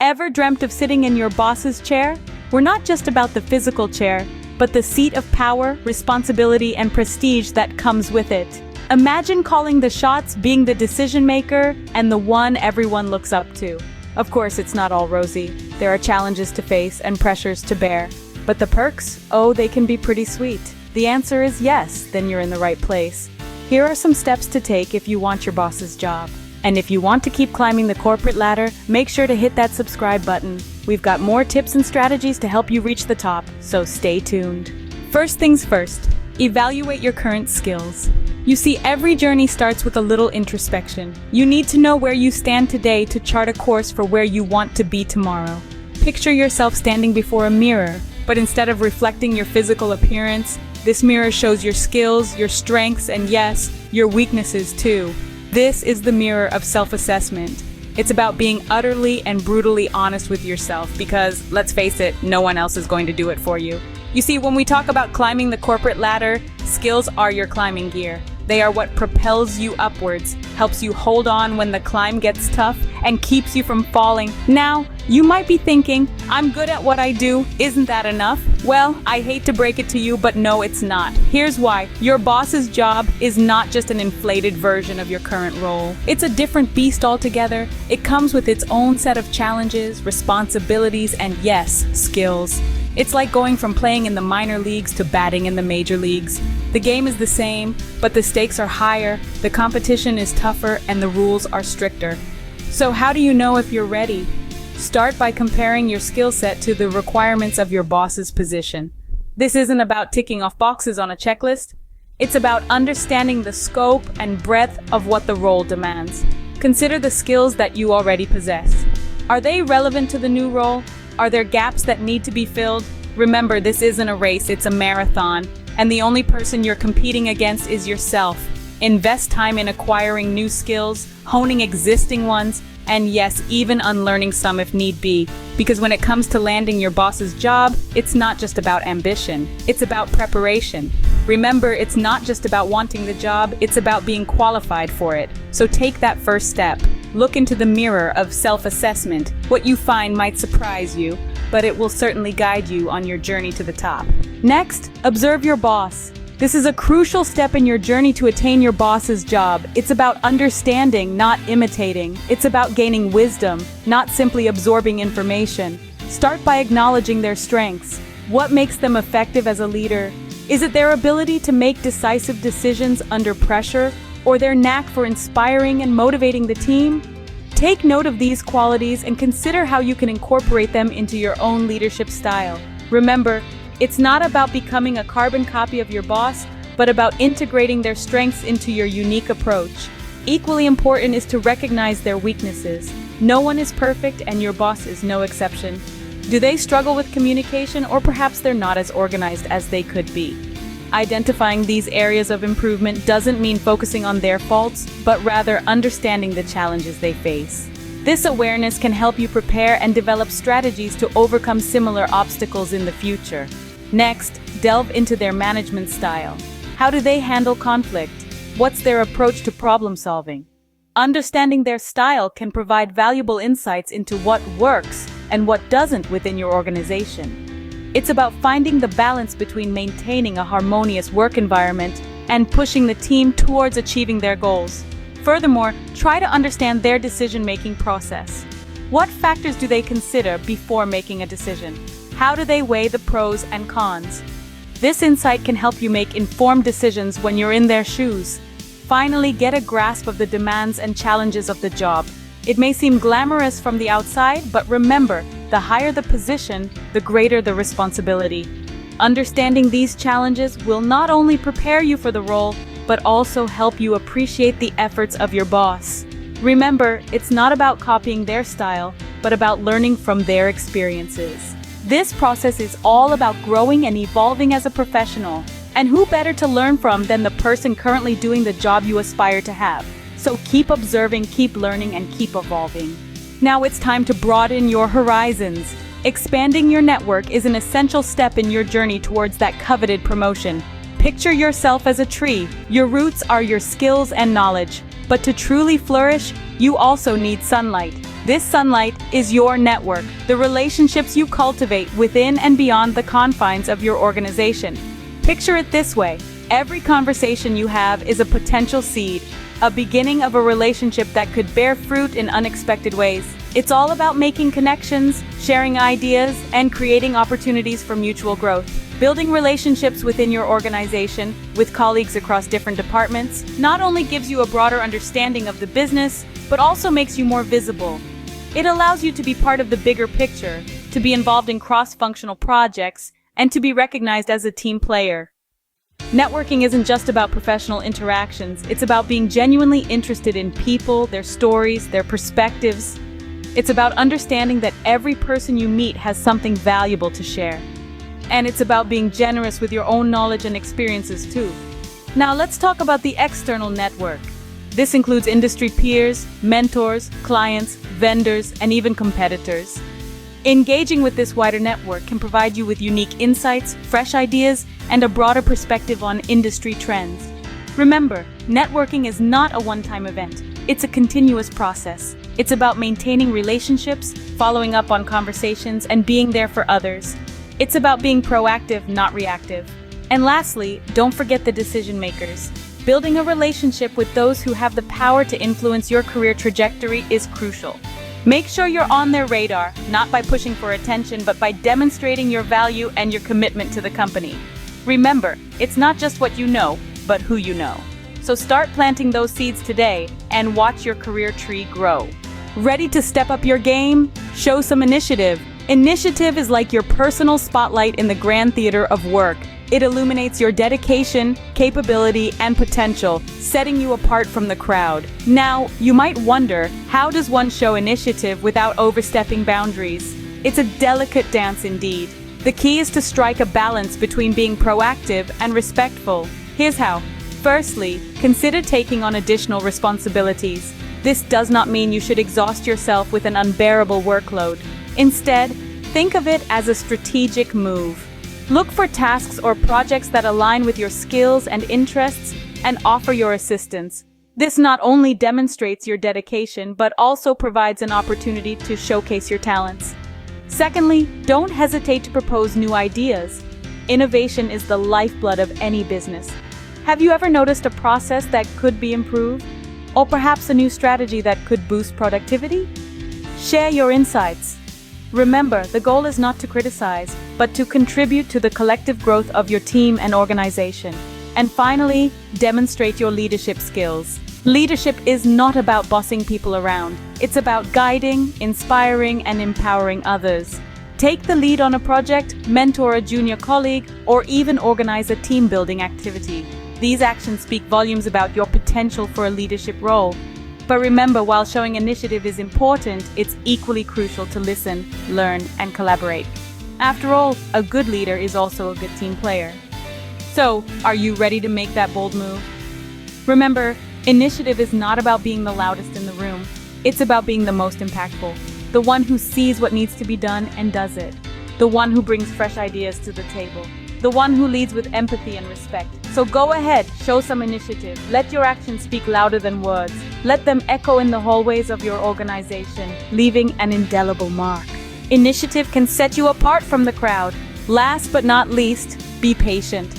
Ever dreamt of sitting in your boss's chair? We're not just about the physical chair, but the seat of power, responsibility, and prestige that comes with it. Imagine calling the shots, being the decision maker, and the one everyone looks up to. Of course, it's not all rosy. There are challenges to face and pressures to bear. But the perks? Oh, they can be pretty sweet. The answer is yes, then you're in the right place. Here are some steps to take if you want your boss's job. And if you want to keep climbing the corporate ladder, make sure to hit that subscribe button. We've got more tips and strategies to help you reach the top, so stay tuned. First things first, evaluate your current skills. You see, every journey starts with a little introspection. You need to know where you stand today to chart a course for where you want to be tomorrow. Picture yourself standing before a mirror, but instead of reflecting your physical appearance, this mirror shows your skills, your strengths, and yes, your weaknesses too. This is the mirror of self-assessment. It's about being utterly and brutally honest with yourself because, let's face it, no one else is going to do it for you. You see, when we talk about climbing the corporate ladder, skills are your climbing gear. They are what propels you upwards, helps you hold on when the climb gets tough, and keeps you from falling. Now, you might be thinking, I'm good at what I do, isn't that enough? Well, I hate to break it to you, but no, it's not. Here's why. Your boss's job is not just an inflated version of your current role. It's a different beast altogether. It comes with its own set of challenges, responsibilities, and yes, skills. It's like going from playing in the minor leagues to batting in the major leagues. The game is the same, but the stakes are higher, the competition is tougher, and the rules are stricter. So how do you know if you're ready? Start by comparing your skill set to the requirements of your boss's position. This isn't about ticking off boxes on a checklist. It's about understanding the scope and breadth of what the role demands. Consider the skills that you already possess. Are they relevant to the new role? Are there gaps that need to be filled? Remember, this isn't a race, it's a marathon, and the only person you're competing against is yourself. Invest time in acquiring new skills, honing existing ones, and yes, even unlearning some if need be. Because when it comes to landing your boss's job, it's not just about ambition, it's about preparation. Remember, it's not just about wanting the job, it's about being qualified for it. So take that first step. Look into the mirror of self-assessment. What you find might surprise you, but it will certainly guide you on your journey to the top. Next, observe your boss. This is a crucial step in your journey to attain your boss's job. It's about understanding, not imitating. It's about gaining wisdom, not simply absorbing information. Start by acknowledging their strengths. What makes them effective as a leader? Is it their ability to make decisive decisions under pressure, or their knack for inspiring and motivating the team? Take note of these qualities and consider how you can incorporate them into your own leadership style. Remember, it's not about becoming a carbon copy of your boss, but about integrating their strengths into your unique approach. Equally important is to recognize their weaknesses. No one is perfect, and your boss is no exception. Do they struggle with communication, or perhaps they're not as organized as they could be? Identifying these areas of improvement doesn't mean focusing on their faults, but rather understanding the challenges they face. This awareness can help you prepare and develop strategies to overcome similar obstacles in the future. Next, delve into their management style. How do they handle conflict? What's their approach to problem solving? Understanding their style can provide valuable insights into what works and what doesn't within your organization. It's about finding the balance between maintaining a harmonious work environment and pushing the team towards achieving their goals. Furthermore, try to understand their decision-making process. What factors do they consider before making a decision? How do they weigh the pros and cons? This insight can help you make informed decisions when you're in their shoes. Finally, get a grasp of the demands and challenges of the job. It may seem glamorous from the outside, but remember, the higher the position, the greater the responsibility. Understanding these challenges will not only prepare you for the role, but also help you appreciate the efforts of your boss. Remember, it's not about copying their style, but about learning from their experiences. This process is all about growing and evolving as a professional. And who better to learn from than the person currently doing the job you aspire to have? So keep observing, keep learning, and keep evolving. Now it's time to broaden your horizons. Expanding your network is an essential step in your journey towards that coveted promotion. Picture yourself as a tree. Your roots are your skills and knowledge. But to truly flourish, you also need sunlight. This sunlight is your network, the relationships you cultivate within and beyond the confines of your organization. Picture it this way: every conversation you have is a potential seed, a beginning of a relationship that could bear fruit in unexpected ways. It's all about making connections, sharing ideas, and creating opportunities for mutual growth. Building relationships within your organization, with colleagues across different departments, not only gives you a broader understanding of the business, but also makes you more visible. It allows you to be part of the bigger picture, to be involved in cross-functional projects, and to be recognized as a team player. Networking isn't just about professional interactions, it's about being genuinely interested in people, their stories, their perspectives. It's about understanding that every person you meet has something valuable to share. And it's about being generous with your own knowledge and experiences too. Now let's talk about the external network. This includes industry peers, mentors, clients, vendors, and even competitors. Engaging with this wider network can provide you with unique insights, fresh ideas, and a broader perspective on industry trends. Remember, networking is not a one-time event. It's a continuous process. It's about maintaining relationships, following up on conversations, and being there for others. It's about being proactive, not reactive. And lastly, don't forget the decision makers. Building a relationship with those who have the power to influence your career trajectory is crucial. Make sure you're on their radar, not by pushing for attention, but by demonstrating your value and your commitment to the company. Remember, it's not just what you know, but who you know. So start planting those seeds today and watch your career tree grow. Ready to step up your game? Show some initiative. Initiative is like your personal spotlight in the grand theater of work. It illuminates your dedication, capability, and potential, setting you apart from the crowd. Now, you might wonder, how does one show initiative without overstepping boundaries? It's a delicate dance indeed. The key is to strike a balance between being proactive and respectful. Here's how. Firstly, consider taking on additional responsibilities. This does not mean you should exhaust yourself with an unbearable workload. Instead, think of it as a strategic move. Look for tasks or projects that align with your skills and interests and offer your assistance. This not only demonstrates your dedication, but also provides an opportunity to showcase your talents. Secondly, don't hesitate to propose new ideas. Innovation is the lifeblood of any business. Have you ever noticed a process that could be improved? Or perhaps a new strategy that could boost productivity? Share your insights. Remember, the goal is not to criticize, but to contribute to the collective growth of your team and organization. And finally, demonstrate your leadership skills. Leadership is not about bossing people around. It's about guiding, inspiring, and empowering others. Take the lead on a project, mentor a junior colleague, or even organize a team-building activity. These actions speak volumes about your potential for a leadership role. But remember, while showing initiative is important, it's equally crucial to listen, learn, and collaborate. After all, a good leader is also a good team player. So, are you ready to make that bold move? Remember, initiative is not about being the loudest in the room. It's about being the most impactful, the one who sees what needs to be done and does it, the one who brings fresh ideas to the table, the one who leads with empathy and respect. So go ahead, show some initiative. Let your actions speak louder than words. Let them echo in the hallways of your organization, leaving an indelible mark. Initiative can set you apart from the crowd. Last but not least, be patient.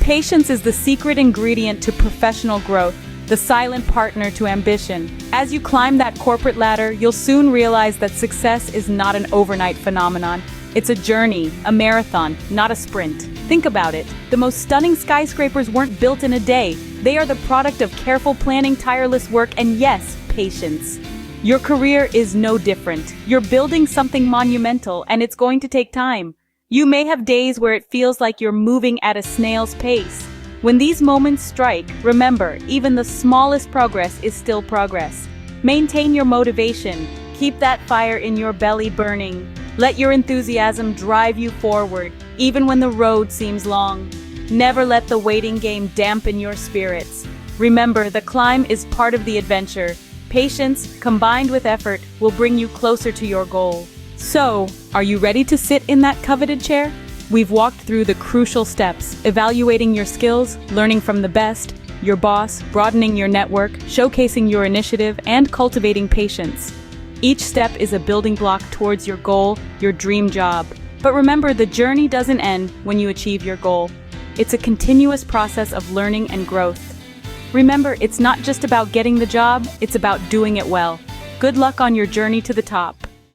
Patience is the secret ingredient to professional growth, the silent partner to ambition. As you climb that corporate ladder, you'll soon realize that success is not an overnight phenomenon. It's a journey, a marathon, not a sprint. Think about it. The most stunning skyscrapers weren't built in a day. They are the product of careful planning, tireless work, and yes, patience. Your career is no different. You're building something monumental, and it's going to take time. You may have days where it feels like you're moving at a snail's pace. When these moments strike, remember, even the smallest progress is still progress. Maintain your motivation. Keep that fire in your belly burning. Let your enthusiasm drive you forward, even when the road seems long. Never let the waiting game dampen your spirits. Remember, the climb is part of the adventure. Patience, combined with effort, will bring you closer to your goal. So, are you ready to sit in that coveted chair? We've walked through the crucial steps, evaluating your skills, learning from the best, your boss, broadening your network, showcasing your initiative, and cultivating patience. Each step is a building block towards your goal, your dream job. But remember, the journey doesn't end when you achieve your goal. It's a continuous process of learning and growth. Remember, it's not just about getting the job, it's about doing it well. Good luck on your journey to the top.